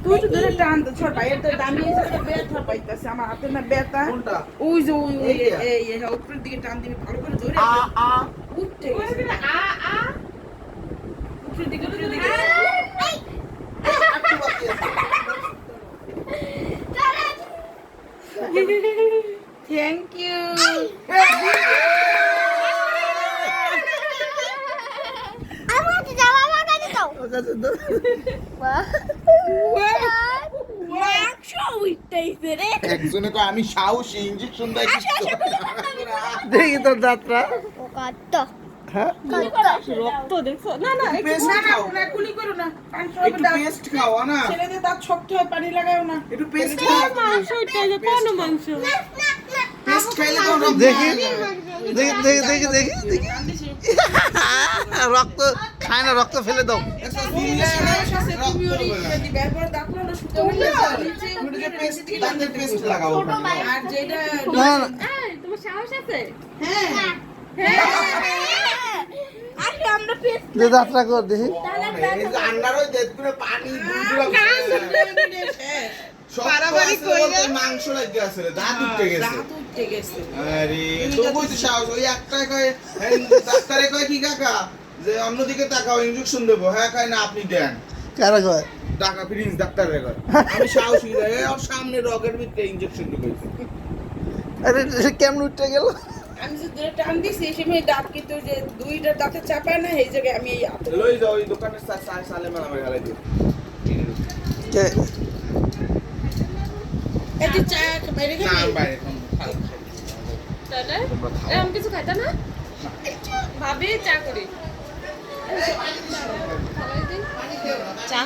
তুই তো ধরে টান তো ছোট ভাইয়ের তো দামি এসে ব্যথা পাইতাছে আমার হাতে না ব্যথা কোনটা? ওই যে ওই এই উপরের দিকে টান দিবি ভালো করে ধরে উঠতে গেছে উপরের দিকে থ্যাংক ইউ একজনে কয় আমি সাহসী ইনজেকশন দেয় দেখি তোর যাত্রা হ্যাঁ রক্ত দেখছো না না পেস্ট খাও না কুলি করো না পানি একটু পেস্ট খাও না ছেলেদের দাঁত শক্ত হয় পানি লাগাও না একটু পেস্ট খাও পেস্ট খাইলে তো রক্ত দেখি দেখি দেখি দেখি দেখি দেখি রক্ত খায় না রক্ত ফেলে দাও একটা দিলে রক্ত বের হয়। দিবে এরপর দাঁতগুলো না শুকনো হয়ে যাবে তুমি যে পেস্ট দাঁতের পেস্ট লাগাও আর যেটা না না তোমার সাহস আছে? হ্যাঁ আরে আমরা পেস্ট যে যাত্রা কর দেখি এই যে আন্ডার ওই দেখ পুরো পানি দুধগুলো সব বাড়াবাড়ি কইরা মাংস লাগে আছে রে দাঁত উঠে গেছে দাঁত উঠে গেছে আরে তবুই তো সাহস ওই একটা কয় ডাক্তারে কয় কি কাকা যে অন্যদিকে তাকাও ইনজেকশন দেবো হ্যাঁ কয় না আপনি দেন কারা কয় টাকা প্রিন্স ডাক্তারের কয় আমি সাহসী ওর সামনে রগের ভিতরে ইনজেকশন ঢুকাইছি আরে কেমন উঠে গেল আমি যে দুটো টান দিছি এই সময় দাঁত কিন্তু যে দুইটা দাঁতে চাপায় না এই জায়গায় আমি এই হাতে লই যাও ওই দোকানের সালে মেলা মেলা গালাই দিও একটু চা বাইরে না খাবি বাইরে তাহলে এরকম কিছু খাইতে না? ভাবি চা করি। চা